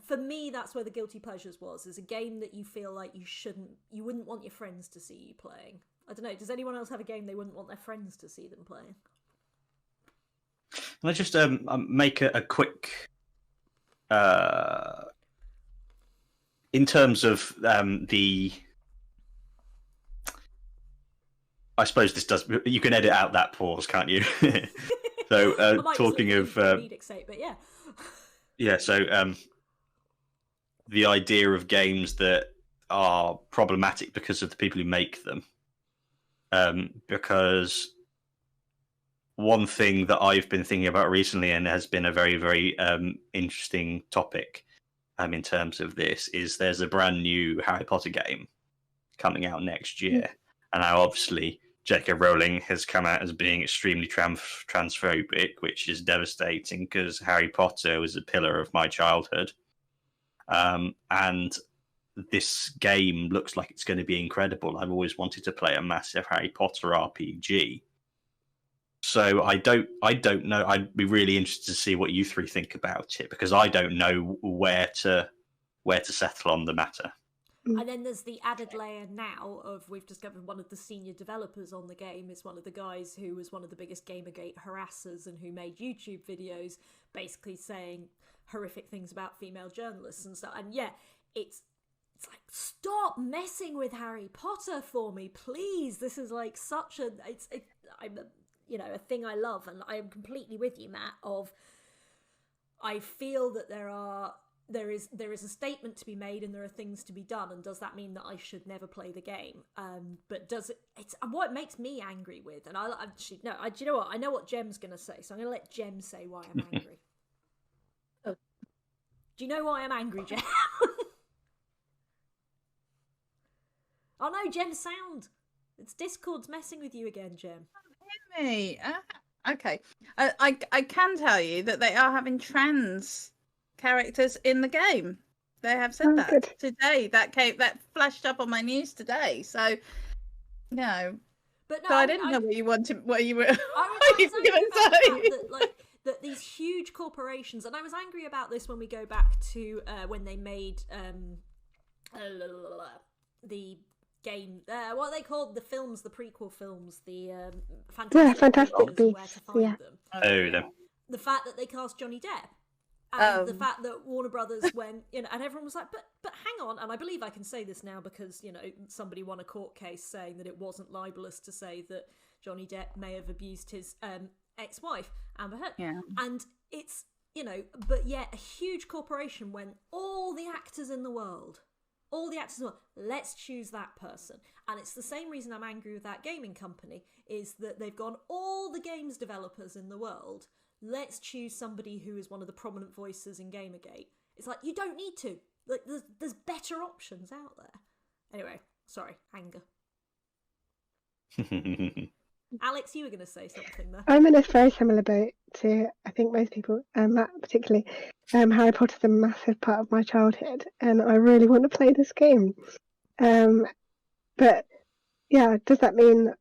for me, that's where the Guilty Pleasures was. Is a game that you feel like you wouldn't want your friends to see you playing. I don't know. Does anyone else have a game they wouldn't want their friends to see them playing? Let's just make a quick. In terms of the. I suppose this does. You can edit out that pause, can't you? So, talking of comedic sake, but yeah. Yeah, so the idea of games that are problematic because of the people who make them. Because one thing that I've been thinking about recently and has been a very, very interesting topic in terms of this is there's a brand new Harry Potter game coming out next year. And now, obviously, J.K. Rowling has come out as being extremely transphobic, which is devastating because Harry Potter was a pillar of my childhood. And this game looks like it's going to be incredible. I've always wanted to play a massive Harry Potter RPG. So I don't know. I'd be really interested to see what you three think about it because I don't know where to settle on the matter. And then there's the added layer now of we've discovered one of the senior developers on the game is one of the guys who was one of the biggest Gamergate harassers and who made YouTube videos basically saying horrific things about female journalists and stuff. And yeah, it's like, stop messing with Harry Potter for me, please. This is like such a a thing I love, and I am completely with you, Matt. I feel that there is a statement to be made and there are things to be done, and does that mean that I should never play the game? But does it? It's what it makes me angry with, and do you know what? I know what Jem's going to say, so I'm going to let Jem say why I'm angry. Oh. Do you know why I'm angry, Jem? Oh no, Gem's sound. It's Discord's messing with you again, Jem. Hear me? Okay. I can tell you that they are having trans characters in the game. They have said that good. Today. That flashed up on my news today. So, no. But no, So I didn't know what you wanted. What you were going I was to say? that these huge corporations, and I was angry about this when we go back to when they made the game, what are they called? The films, the prequel films, the Fantastic Beasts. Yeah. Them. The fact that they cast Johnny Depp. And the fact that Warner Brothers went, and everyone was like, but hang on, and I believe I can say this now because, somebody won a court case saying that it wasn't libelous to say that Johnny Depp may have abused his ex-wife, Amber Heard. Yeah. And it's, but yet a huge corporation went, all the actors in the world, let's choose that person. And it's the same reason I'm angry with that gaming company, is that they've gone, all the games developers in the world, let's choose somebody who is one of the prominent voices in Gamergate. It's like, you don't need to. Like, there's better options out there. Anyway, sorry, anger. Alex, you were going to say something there. I'm in a very similar boat to, I think, most people, Matt particularly. Harry Potter's a massive part of my childhood, and I really want to play this game. But, yeah, does that mean,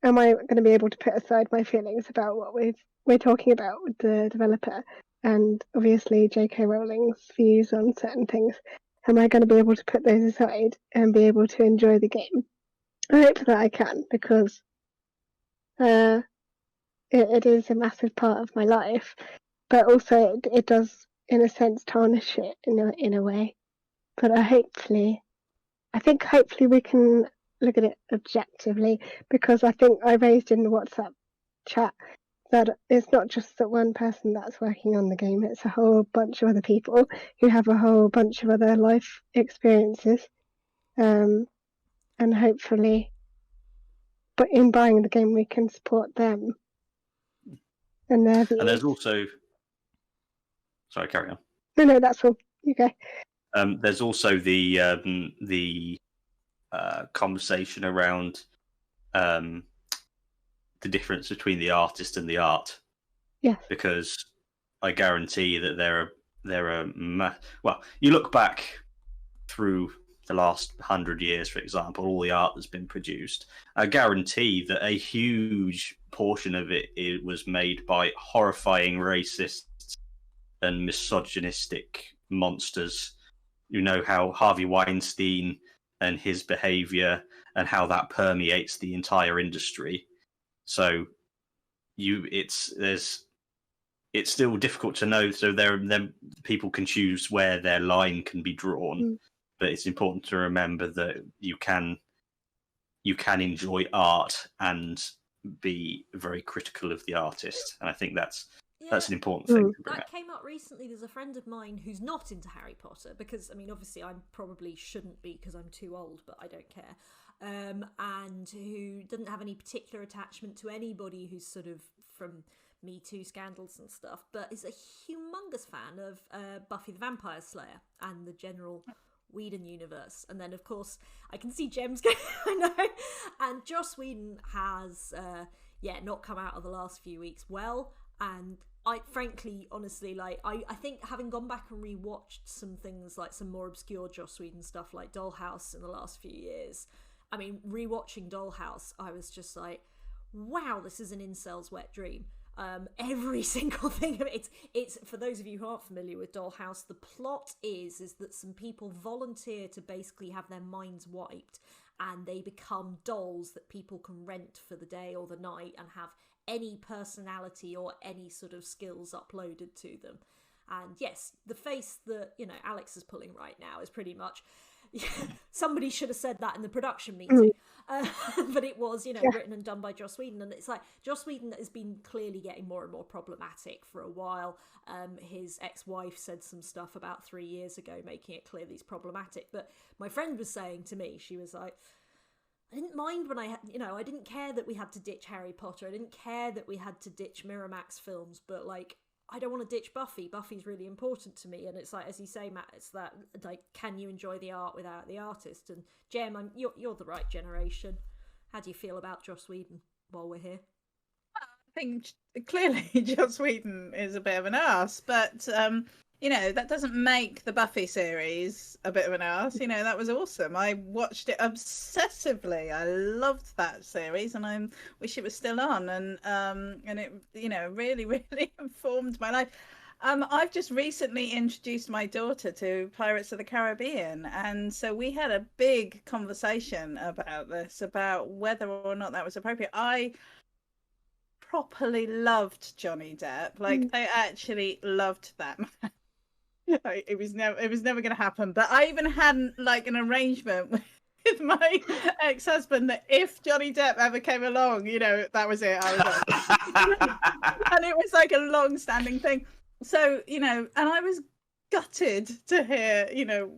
am I going to be able to put aside my feelings about what we're talking about with the developer, and obviously J.K. Rowling's views on certain things? Am I going to be able to put those aside and be able to enjoy the game? I hope that I can, because it is a massive part of my life, but also it does, in a sense, tarnish it in a way. But hopefully we can look at it objectively, because I think I raised in the WhatsApp chat that it's not just that one person that's working on the game, it's a whole bunch of other people who have a whole bunch of other life experiences, and hopefully, but in buying the game we can support them and their views. And there's also, sorry, carry on. No, that's all. You go. There's also the conversation around the difference between the artist and the art. Yes. Because I guarantee that there are well, you look back through the last 100 years, for example, all the art that's been produced. I guarantee that a huge portion of it was made by horrifying racists and misogynistic monsters. You know how Harvey Weinstein and his behavior and how that permeates the entire industry. So it's still difficult to know. So then people can choose where their line can be drawn, but it's important to remember that you can enjoy art and be very critical of the artist, and I think that's an important thing to bring that up. came up recently. There's a friend of mine who's not into Harry Potter, because, I mean, obviously I probably shouldn't be because I'm too old, but I don't care, and who doesn't have any particular attachment to anybody who's sort of from Me Too scandals and stuff, but is a humongous fan of Buffy the Vampire Slayer and the general Whedon universe. And then, of course, I can see Gems going, I know, and Joss Whedon has not come out of the last few weeks well, and I frankly, honestly, like, I think having gone back and rewatched some things, like some more obscure Joss Whedon stuff like Dollhouse in the last few years, I mean, rewatching Dollhouse, I was just like, wow, this is an incel's wet dream. Every single thing of it, it's for those of you who aren't familiar with Dollhouse, the plot is that some people volunteer to basically have their minds wiped, and they become dolls that people can rent for the day or the night and have any personality or any sort of skills uploaded to them. And yes, the face that, you know, Alex is pulling right now is pretty much, somebody should have said that in the production meeting. But it was, you know, written and done by Joss Whedon, and it's like Joss Whedon has been clearly getting more and more problematic for a while. His ex-wife said some stuff about 3 years ago making it clear that he's problematic, but my friend was saying to me, she was like, I didn't mind when I didn't care that we had to ditch Harry Potter, I didn't care that we had to ditch Miramax films, but like, I don't want to ditch Buffy. Buffy's really important to me. And it's like, as you say, Matt, it's that, like, can you enjoy the art without the artist? And Jem, you're the right generation. How do you feel about Joss Whedon while we're here? I think clearly Joss Whedon is a bit of an arse, but you know, that doesn't make the Buffy series a bit of an arse. You know, that was awesome. I watched it obsessively. I loved that series, and I wish it was still on. And it, you know, really, really informed my life. I've just recently introduced my daughter to Pirates of the Caribbean, and so we had a big conversation about this, about whether or not that was appropriate. I properly loved Johnny Depp. Like, I actually loved that man. It was never going to happen. But I even had like an arrangement with my ex-husband that if Johnny Depp ever came along, you know, that was it. I was like, and it was like a long-standing thing. So, you know, and I was gutted to hear, you know,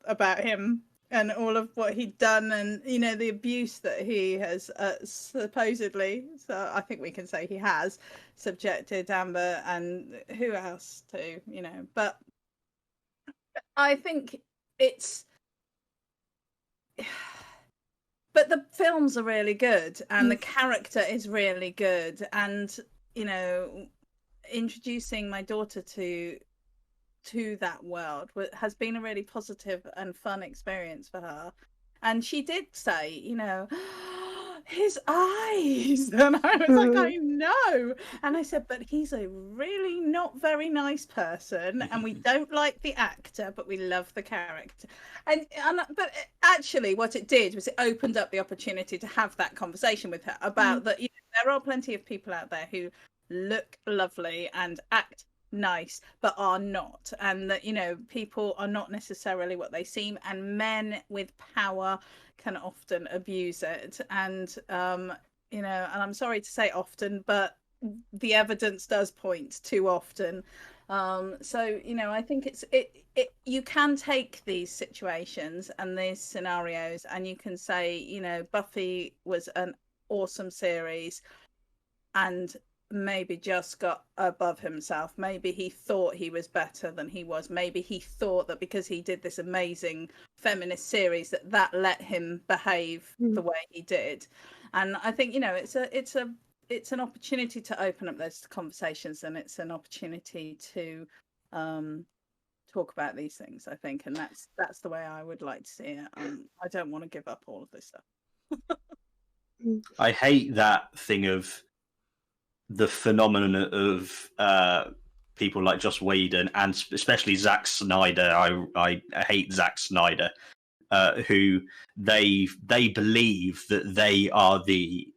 about him and all of what he'd done, and, you know, the abuse that he has supposedly, so I think we can say he has, subjected Amber and who else to, you know. But I think but the films are really good, and the character is really good, and, you know, introducing my daughter to that world has been a really positive and fun experience for her. And she did say, you know, his eyes, and I was like, I know. And I said, but he's a really not very nice person, and we don't like the actor, but we love the character. But actually what it did was it opened up the opportunity to have that conversation with her about that, you know, there are plenty of people out there who look lovely and act nice but are not, and that, you know, people are not necessarily what they seem, and men with power can often abuse it, and you know, and I'm sorry to say often, but the evidence does point to often. So, you know, I think you can take these situations and these scenarios and you can say, you know, Buffy was an awesome series, and maybe just got above himself. Maybe he thought he was better than he was. Maybe he thought that because he did this amazing feminist series that let him behave the way he did. And I think, you know, it's an opportunity to open up those conversations, and it's an opportunity to talk about these things, I think, and that's the way I would like to see it. I don't want to give up all of this stuff. I hate that thing of the phenomenon of people like Joss Whedon and especially Zack Snyder. I hate Zack Snyder, who they believe that they are the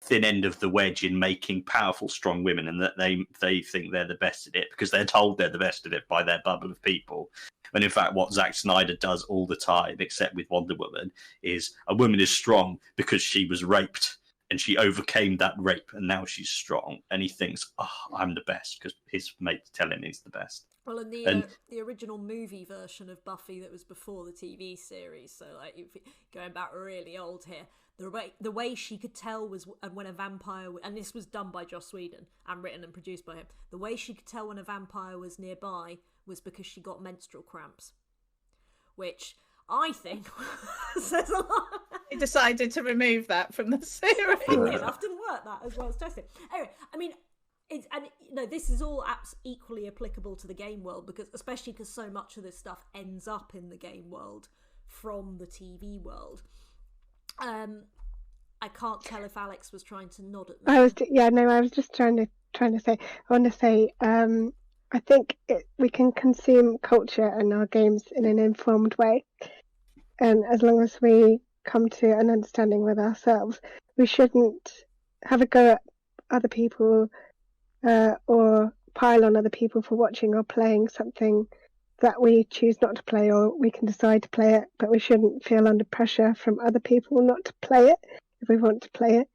thin end of the wedge in making powerful, strong women, and that they think they're the best at it because they're told they're the best at it by their bubble of people. And in fact, what Zack Snyder does all the time, except with Wonder Woman, is a woman is strong because she was raped and she overcame that rape and now she's strong. And he thinks, oh, I'm the best because his mates tell him he's the best. Well, in the original movie version of Buffy that was before the TV series, so like going back really old here, the way she could tell was when a vampire, and this was done by Joss Whedon and written and produced by him, the way she could tell when a vampire was nearby was because she got menstrual cramps, which I think says a lot. He decided to remove that from the series. Enough didn't work that as well as testing. Anyway, I mean, this is all equally applicable to the game world, because especially because so much of this stuff ends up in the game world from the TV world. I can't tell if Alex was trying to nod at me. I was just trying to say. I want to say, I think we can consume culture and our games in an informed way, and as long as we come to an understanding with ourselves, we shouldn't have a go at other people or pile on other people for watching or playing something that we choose not to play, or we can decide to play it, but we shouldn't feel under pressure from other people not to play it if we want to play it.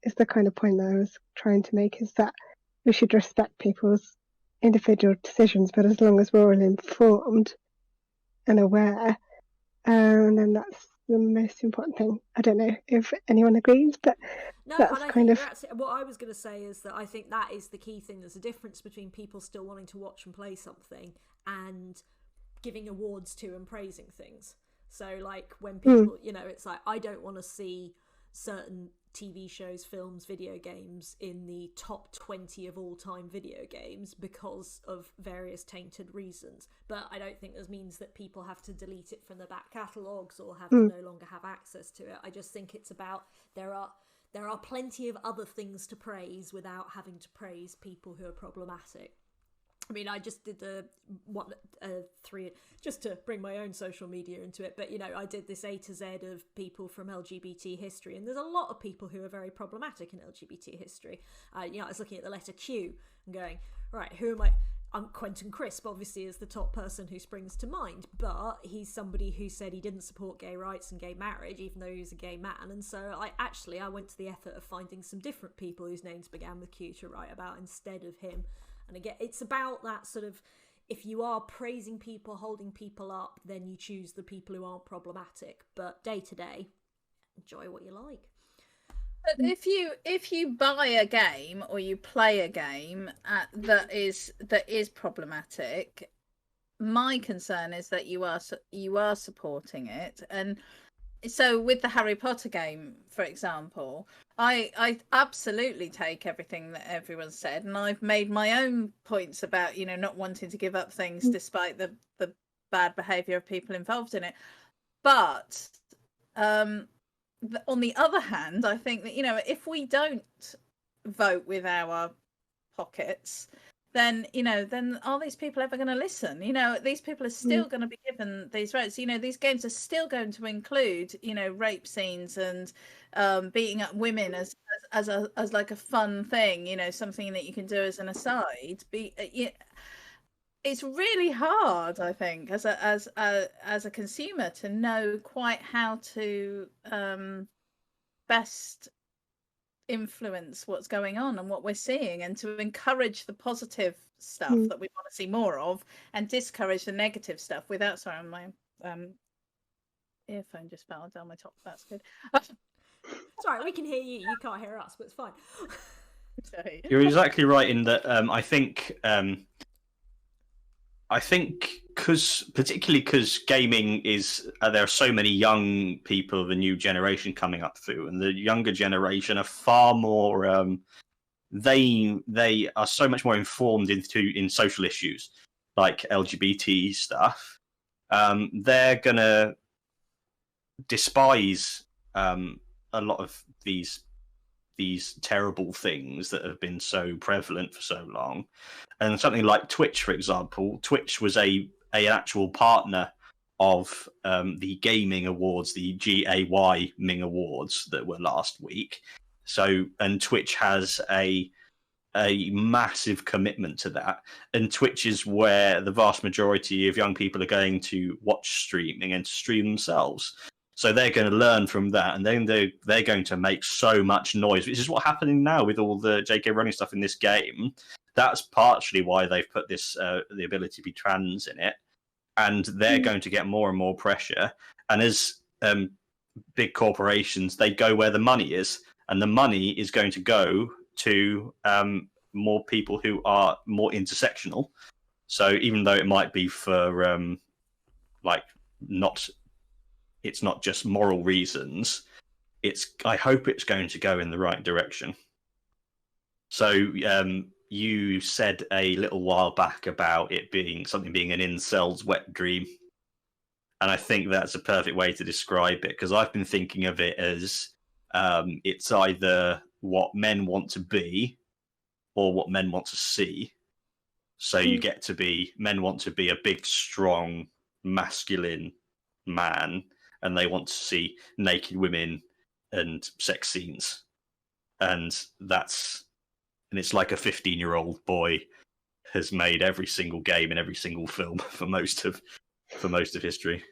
Is the kind of point that I was trying to make, is that we should respect people's individual decisions, but as long as we're all informed and aware, then that's the most important thing. I don't know if anyone agrees, but no, that's kind of what I was going to say is that I think that is the key thing. There's a difference between people still wanting to watch and play something and giving awards to and praising things. So like when people, it's like, I don't want to see certain TV shows, films, video games in the top 20 of all time video games because of various tainted reasons. But I don't think this means that people have to delete it from their back catalogues or have to no longer have access to it. I just think it's about there are plenty of other things to praise without having to praise people who are problematic. I mean, I just did three, just to bring my own social media into it, but, I did this A to Z of people from LGBT history, and there's a lot of people who are very problematic in LGBT history. I was looking at the letter Q and going, right, who am I? Quentin Crisp, obviously, is the top person who springs to mind, but he's somebody who said he didn't support gay rights and gay marriage, even though he was a gay man, and so I went to the effort of finding some different people whose names began with Q to write about instead of him. And again, it's about that sort of, if you are praising people, holding people up, then you choose the people who aren't problematic. But day to day, enjoy what you like. But if you buy a game or you play a game that is problematic, my concern is that you are supporting it. And so with the Harry Potter game, for example, I absolutely take everything that everyone said, and I've made my own points about not wanting to give up things despite the bad behaviour of people involved in it. But on the other hand, I think that if we don't vote with our pockets, then are these people ever going to listen? These people are still going to be given these rights. These games are still going to include rape scenes and beating up women as like a fun thing, something that you can do as an aside. It's really hard, I think, as a consumer to know quite how to best influence what's going on and what we're seeing, and to encourage the positive stuff that we want to see more of and discourage the negative stuff without my earphone just fell down my top. That's good. Sorry, we can hear you can't hear us, but it's fine. Sorry. You're exactly right in that. I think particularly because gaming is, there are so many young people, the new generation coming up through, and the younger generation are far more. They are so much more informed in social issues like LGBT stuff. They're gonna despise a lot of these these terrible things that have been so prevalent for so long. And something like Twitch, for example, Twitch was an actual partner of the gaming awards, the GAY-ming awards that were last week. So, and Twitch has a massive commitment to that, and Twitch is where the vast majority of young people are going to watch streaming and to stream themselves. So they're going to learn from that, and then they're going to make so much noise, which is what's happening now with all the J.K. Rowling stuff in this game. That's partially why they've put this the ability to be trans in it, and they're going to get more and more pressure. And as big corporations, they go where the money is, and the money is going to go to more people who are more intersectional. So even though it might be for it's not just moral reasons, I hope it's going to go in the right direction. So you said a little while back about it being an incel's wet dream, and I think that's a perfect way to describe it, because I've been thinking of it as it's either what men want to be or what men want to see. So you get to be, men want to be a big, strong, masculine man, and they want to see naked women and sex scenes. And it's like a 15-year-old boy has made every single game and every single film for most of history.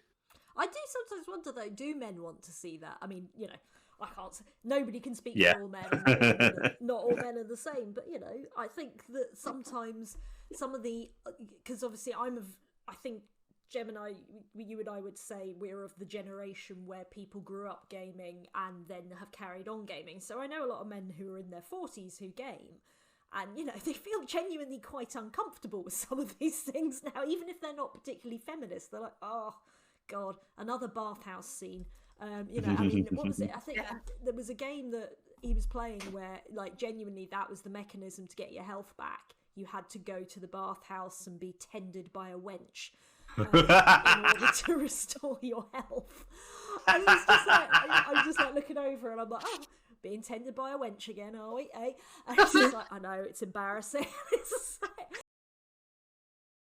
I do sometimes wonder though, do men want to see that? I mean, you know, I can't say, nobody can speak for all men, and not all men are the same, but you know, I think that sometimes some of the, because obviously I think Gem and I, you and I would say we're of the generation where people grew up gaming and then have carried on gaming. So I know a lot of men who are in their 40s who game, and you know, they feel genuinely quite uncomfortable with some of these things now, even if they're not particularly feminist. They're like, oh god, another bathhouse scene. You know, I mean, what was it? I think there was a game that he was playing where, like, genuinely that was the mechanism to get your health back. You had to go to the bathhouse and be tended by a wench in order to restore your health. And it's just like, I'm just like looking over and I'm like, oh, being tended by a wench again, are we? Eh? And it's just like, I know, it's embarrassing. It's just like,